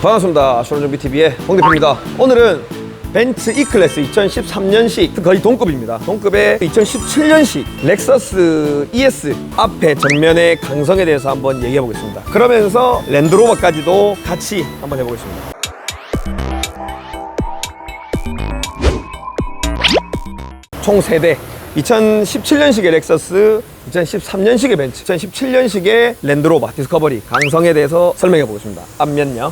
반갑습니다. 쇼룸정비TV의 홍대표입니다. 오늘은 벤츠 E클래스 2013년식 거의 동급입니다. 동급의 2017년식 렉서스 ES 앞에 전면의 강성에 대해서 한번 얘기해 보겠습니다. 그러면서 랜드로버까지도 같이 한번 해보겠습니다. 총 3대 2017년식의 렉서스, 2013년식의 벤츠, 2017년식의 랜드로버 디스커버리 강성에 대해서 설명해 보겠습니다. 앞면요.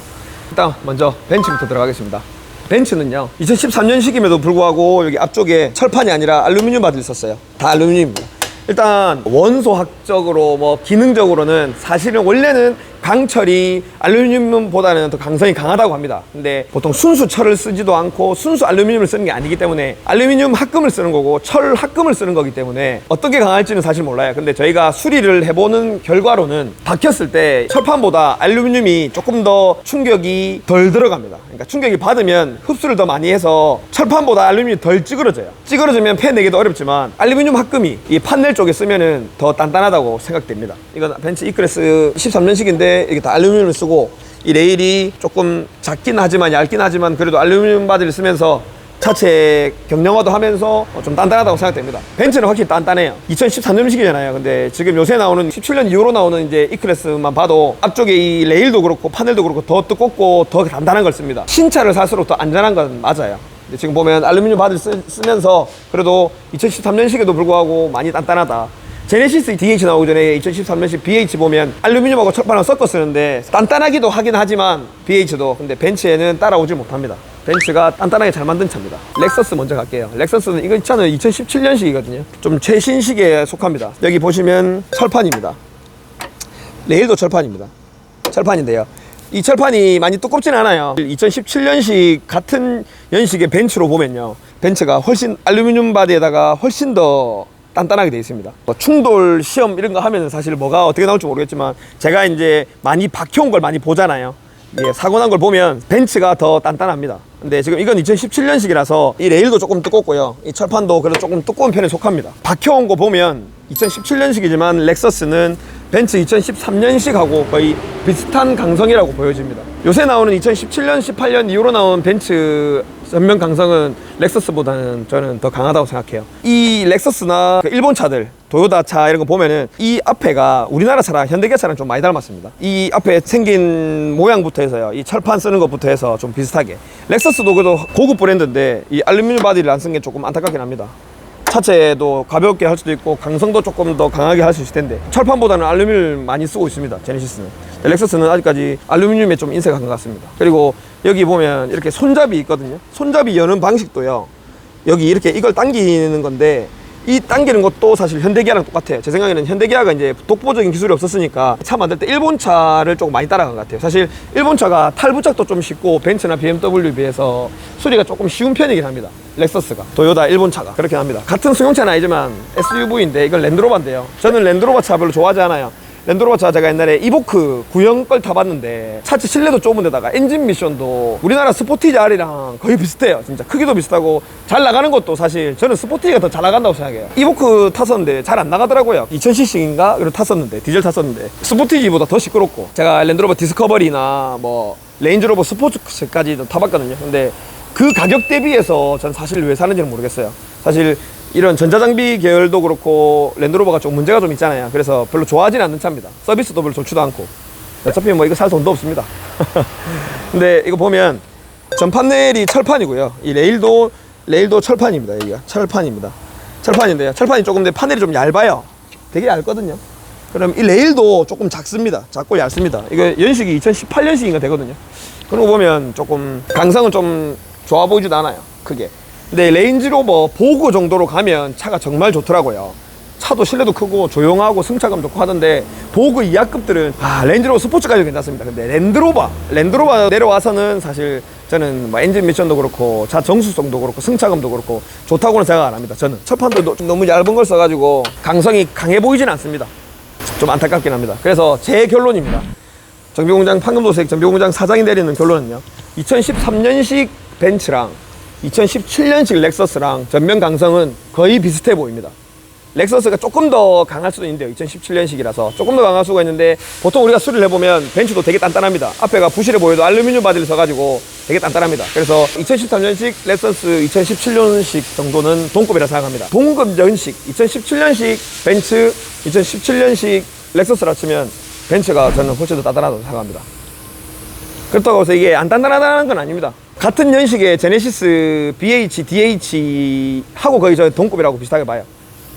일단 먼저 벤츠부터 들어가겠습니다. 벤츠는요 2013년식임에도 불구하고 여기 앞쪽에 철판이 아니라 알루미늄 바디를 썼어요. 다 알루미늄입니다. 일단 원소학적으로 뭐 기능적으로는 사실은 원래는 강철이 알루미늄보다는 더 강성이 강하다고 합니다. 근데 보통 순수 철을 쓰지도 않고 순수 알루미늄을 쓰는 게 아니기 때문에 알루미늄 합금을 쓰는 거고 철 합금을 쓰는 거기 때문에 어떻게 강할지는 사실 몰라요. 근데 저희가 수리를 해보는 결과로는 박혔을 때 철판보다 알루미늄이 조금 더 충격이 덜 들어갑니다. 그러니까 충격이 받으면 흡수를 더 많이 해서 철판보다 알루미늄이 덜 찌그러져요. 찌그러지면 패내기도 어렵지만 알루미늄 합금이 이 판넬 쪽에 쓰면은 더 단단하다고 생각됩니다. 이건 벤츠 E클래스 13년식인데 이게 다 알루미늄을 쓰고 이 레일이 조금 작긴 하지만 얇긴 하지만 그래도 알루미늄 바디를 쓰면서 차체 경량화도 하면서 좀 단단하다고 생각됩니다. 벤츠는 확실히 단단해요. 2013년식이잖아요. 근데 지금 요새 나오는 17년 이후로 나오는 이제 E클래스만 봐도 앞쪽에 이 레일도 그렇고 파넬도 그렇고 더 두껍고 더 단단한 걸 씁니다. 신차를 살수록 더 안전한 건 맞아요. 근데 지금 보면 알루미늄 바디를 쓰면서 그래도 2013년식에도 불구하고 많이 단단하다. 제네시스 DH 나오기 전에 2013년식 BH 보면 알루미늄하고 철판을 섞어 쓰는데 단단하기도 하긴 하지만 BH도 근데 벤츠에는 따라오지 못합니다. 벤츠가 단단하게 잘 만든 차입니다. 렉서스 먼저 갈게요. 렉서스는 이거 차는 2017년식이거든요. 좀 최신식에 속합니다. 여기 보시면 철판입니다. 레일도 철판입니다. 철판인데요. 이 철판이 많이 두껍진 않아요. 2017년식 같은 연식의 벤츠로 보면요. 벤츠가 훨씬 알루미늄 바디에다가 훨씬 더 단단하게 되어 있습니다. 뭐 충돌 시험 이런 거 하면 사실 뭐가 어떻게 나올지 모르겠지만 제가 이제 많이 박혀온 걸 많이 보잖아요. 예, 사고 난 걸 보면 벤츠가 더 단단합니다. 근데 지금 이건 2017년식이라서 이 레일도 조금 두껍고요. 이 철판도 그래도 조금 두꺼운 편에 속합니다. 박혀온 거 보면 2017년식이지만 렉서스는 벤츠 2013년식하고 거의 비슷한 강성이라고 보여집니다. 요새 나오는 2017년, 18년 이후로 나온 벤츠 전면 강성은 렉서스보다는 저는 더 강하다고 생각해요. 이 렉서스나 일본 차들, 도요타 차 이런 거 보면은 이 앞에가 우리나라 차랑 현대기아 차랑 좀 많이 닮았습니다. 이 앞에 생긴 모양부터 해서요. 이 철판 쓰는 것부터 해서 좀 비슷하게. 렉서스도 그래도 고급 브랜드인데 이 알루미늄 바디를 안 쓴 게 조금 안타깝긴 합니다. 차체도 가볍게 할 수도 있고 강성도 조금 더 강하게 할 수 있을 텐데 철판보다는 알루미늄을 많이 쓰고 있습니다. 제네시스는. 렉서스는 아직까지 알루미늄에 좀 인색한 것 같습니다. 그리고 여기 보면 이렇게 손잡이 있거든요. 손잡이 여는 방식도요. 여기 이렇게 이걸 당기는 건데 이 당기는 것도 사실 현대기아랑 똑같아요. 제 생각에는 현대기아가 이제 독보적인 기술이 없었으니까 차 만들 때 일본 차를 조금 많이 따라간 것 같아요. 사실 일본 차가 탈부착도 좀 쉽고 벤츠나 BMW에 비해서 수리가 조금 쉬운 편이긴 합니다. 렉서스가 도요타 일본 차가 그렇긴 합니다. 같은 승용차는 아니지만 SUV인데 이건 랜드로버인데요. 저는 랜드로버 차 별로 좋아하지 않아요. 랜드로버 차 제가 옛날에 이보크 구형 걸 타봤는데 차체 실내도 좁은 데다가 엔진 미션도 우리나라 스포티지 R이랑 거의 비슷해요. 진짜 크기도 비슷하고 잘 나가는 것도 사실 저는 스포티지가 더 잘 나간다고 생각해요. 이보크 탔었는데 잘 안 나가더라고요. 2000cc인가? 이런 탔었는데 디젤 탔었는데 스포티지보다 더 시끄럽고 제가 랜드로버 디스커버리나 뭐 레인지로버 스포츠까지도 타봤거든요. 근데 그 가격 대비해서 전 사실 왜 사는지는 모르겠어요. 사실 이런 전자장비 계열도 그렇고 랜드로버가 좀 문제가 좀 있잖아요. 그래서 별로 좋아하진 않는 차입니다. 서비스도 별로 좋지도 않고 어차피 뭐 이거 살 돈도 없습니다. 근데 이거 보면 전판넬이 철판이고요. 이 레일도 철판입니다. 여기가 철판입니다. 철판인데요. 철판이 조금 판넬이 좀 얇아요. 되게 얇거든요. 그럼 이 레일도 조금 작습니다. 작고 얇습니다. 이거 연식이 2018년식인가 되거든요. 그런 거 보면 조금 강성은 좀 좋아 보이지도 않아요. 크게. 근데 레인지로버 보고 정도로 가면 차가 정말 좋더라고요. 차도 실내도 크고 조용하고 승차감 좋고 하던데 보고 이하급들은 레인지로버 스포츠까지 괜찮습니다. 근데 랜드로버 내려와서는 사실 저는 뭐 엔진 미션도 그렇고 차 정수성도 그렇고 승차감도 그렇고 좋다고는 생각 안 합니다. 저는 철판도 좀 너무 얇은 걸 써가지고 강성이 강해 보이진 않습니다. 좀 안타깝긴 합니다. 그래서 제 결론입니다. 정비공장 판금도색 정비공장 사장이 내리는 결론은요. 2013년식 벤츠랑 2017년식 렉서스랑 전면 강성은 거의 비슷해 보입니다. 렉서스가 조금 더 강할 수도 있는데요. 2017년식이라서 조금 더 강할 수가 있는데 보통 우리가 수리를 해보면 벤츠도 되게 단단합니다. 앞에가 부실해 보여도 알루미늄 바디를 써가지고 되게 단단합니다. 그래서 2013년식 렉서스 2017년식 정도는 동급이라 생각합니다. 동급연식 2017년식 벤츠 2017년식 렉서스라 치면 벤츠가 저는 훨씬 더 단단하다고 생각합니다. 그렇다고 해서 이게 안 단단하다는 건 아닙니다. 같은 연식의 제네시스 BH, DH 하고 거의 저는 동급이라고 비슷하게 봐요.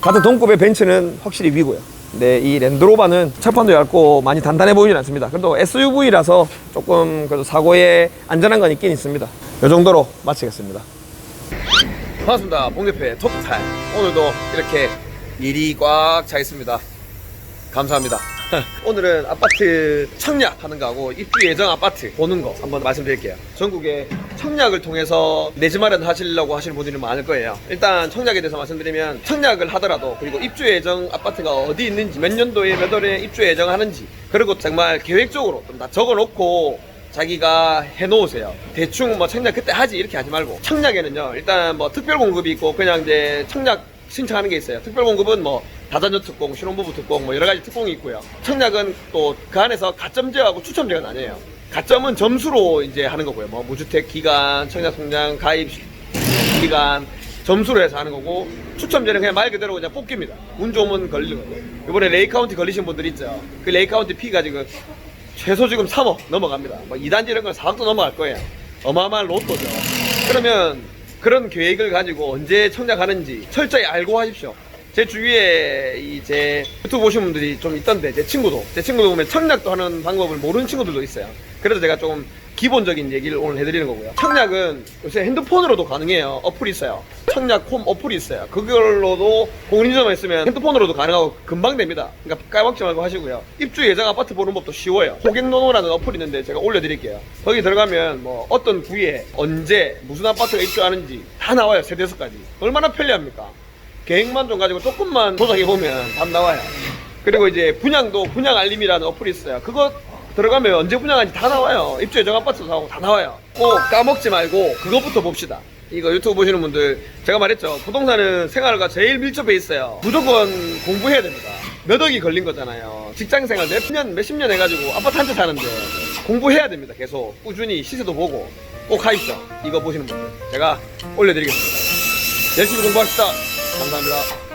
같은 동급의 벤츠는 확실히 위고요. 근데 이 랜드로버는 철판도 얇고 많이 단단해 보이진 않습니다. 그래도 SUV라서 조금 그래도 사고에 안전한 건 있긴 있습니다. 이 정도로 마치겠습니다. 반갑습니다. 봉대표의 톱타임. 오늘도 이렇게 일이 꽉 차 있습니다. 감사합니다. 오늘은 아파트 청약하는 거하고 입주 예정 아파트 보는 거 한번 말씀드릴게요. 전국에 청약을 통해서 내 집 마련 하시려고 하시는 분들이 많을 거예요. 일단 청약에 대해서 말씀드리면 청약을 하더라도 그리고 입주 예정 아파트가 어디 있는지 몇 년도에 몇 월에 입주 예정하는지 그리고 정말 계획적으로 좀 다 적어놓고 자기가 해놓으세요. 대충 뭐 청약 그때 하지 이렇게 하지 말고 청약에는요 일단 뭐 특별 공급이 있고 그냥 이제 청약 신청하는 게 있어요. 특별 공급은 뭐 다자녀 특공, 신혼부부 특공 뭐 여러 가지 특공이 있고요. 청약은 또 그 안에서 가점제하고 추첨제가 나뉘어요. 가점은 점수로 이제 하는 거고요. 뭐 무주택 기간, 청약 통장 가입 기간 점수로 해서 하는 거고 추첨제는 그냥 말 그대로 그냥 뽑기입니다. 운 좋으면 걸리는 거고. 이번에 레이카운티 걸리신 분들 있죠. 그 레이카운티 피가 지금 최소 지금 3억 넘어갑니다. 뭐 2단지 이런 건 4억도 넘어갈 거예요. 어마어마한 로또죠. 그러면 그런 계획을 가지고 언제 청약하는지 철저히 알고 하십시오. 제 주위에 제 유튜브 보시는 분들이 좀 있던데 제 친구도 보면 청약도 하는 방법을 모르는 친구들도 있어요. 그래서 제가 좀 기본적인 얘기를 오늘 해드리는 거고요. 청약은 요새 핸드폰으로도 가능해요. 어플이 있어요. 청약홈 어플이 있어요. 그걸로도 공인인증만 있으면 핸드폰으로도 가능하고 금방 됩니다. 그러니까 까먹지 말고 하시고요. 입주 예정 아파트 보는 법도 쉬워요. 호갱노노라는 어플이 있는데 제가 올려드릴게요. 거기 들어가면 뭐 어떤 구에 언제 무슨 아파트가 입주하는지 다 나와요. 세대수까지. 얼마나 편리합니까? 계획만 좀 가지고 조금만 조작해보면 답 나와요. 그리고 이제 분양도 분양 알림이라는 어플이 있어요. 그거 들어가면 언제 분양하는지 다 나와요. 입주 예정 아파트도 나오고 다 나와요. 꼭 까먹지 말고 그것부터 봅시다. 이거 유튜브 보시는 분들 제가 말했죠. 부동산은 생활과 제일 밀접해 있어요. 무조건 공부해야 됩니다. 몇 억이 걸린 거잖아요. 직장생활 몇십 년 해가지고 아파트 한 채 사는데 공부해야 됩니다. 계속 꾸준히 시세도 보고 꼭 하십시오. 이거 보시는 분들 제가 올려드리겠습니다. 열심히 공부합시다. 감사합니다.